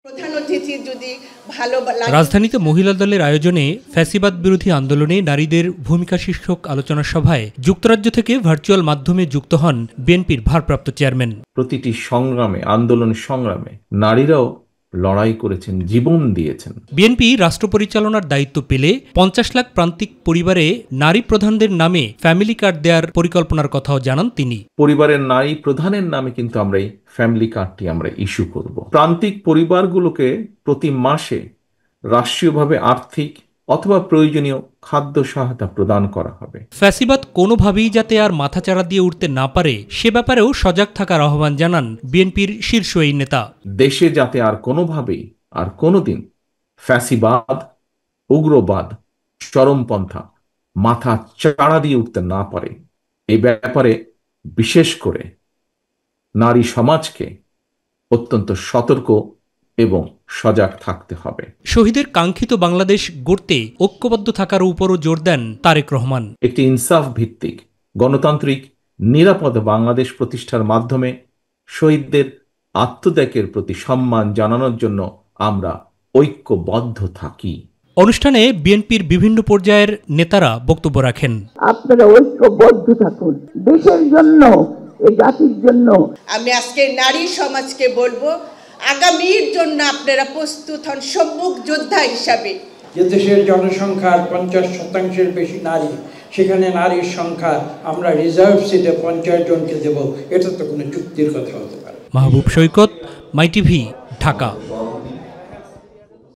প্রধান অতিথি যদি ভালো রাজধানীতে মহিলা দলের আয়োজনে ফ্যাসিবাদ বিরোধী আন্দোলনে নারীদের ভূমিকা শীর্ষক আলোচনা সভায় যুক্তরাজ্য থেকে ভার্চুয়াল মাধ্যমে যুক্ত হন বিএনপির ভারপ্রাপ্ত চেয়ারম্যান। প্রতিটি সংগ্রামে, আন্দোলন সংগ্রামে নারীরাও লড়াই করেছেন, জীবন দিয়েছেন। বিএনপি রাষ্ট্র পরিচালনার দায়িত্ব পেলে ৫০ লাখ প্রান্তিক পরিবারে নারী প্রধানদের নামে ফ্যামিলি কার্ড দেওয়ার পরিকল্পনার কথাও জানান তিনি। পরিবারের নারী প্রধানের নামে কিন্তু আমরা এই ফ্যামিলি কার্ডটি আমরা ইস্যু করব। প্রান্তিক পরিবারগুলোকে প্রতি মাসে রাষ্ট্রীয়ভাবে আর্থিক অথবা প্রয়োজনীয় খাদ্য সহায়তা প্রদান করা হবে। ফ্যাসিবাদ কোনোভাবেই যাতে আর মাথাচাড়া দিয়ে উঠতে না পারে সে ব্যাপারেও সজাগ থাকার আহ্বান জানান বিএনপির শীর্ষ এই নেতা। দেশে যাতে আর কোনোভাবেই আর কোনোদিন ফ্যাসিবাদ, উগ্রবাদ, চরমপন্থা মাথা চাড়া দিয়ে উঠতে না পারে, এই ব্যাপারে বিশেষ করে নারী সমাজকে অত্যন্ত সতর্ক এবং সজাগ থাকতে হবে। শহীদের কাঙ্ক্ষিত বাংলাদেশ গড়তে ঐক্যবদ্ধ থাকার উপরও জোর দেন তারেক রহমান। একটি ইনসাফ ভিত্তিক গণতান্ত্রিক নিরাপদ বাংলাদেশ প্রতিষ্ঠার মাধ্যমে শহীদদের আত্মত্যাগের প্রতি সম্মান জানানোর জন্য আমরা ঐক্যবদ্ধ থাকি। অনুষ্ঠানে বিএনপির বিভিন্ন পর্যায়ের নেতারা বক্তব্য রাখেন। আপনারা ঐক্যবদ্ধ থাকুন দেশের জন্য, এই জাতির জন্য। আমি আজকে নারী সমাজকে বলবো, আগামীর জন্য আপনারা প্রস্তুত হন সম্মুখ যোদ্ধা হিসাবে। যে দেশের জনসংখ্যার ৫০% বেশি নারী, সেখানে নারীর সংখ্যা আমরা রিজার্ভ সিটে ৫০ জনকে দেব, এটা তো কোনো চুক্তির কথা হতে পারে। মাহবুব সৈকত, মাই টিভি, ঢাকা।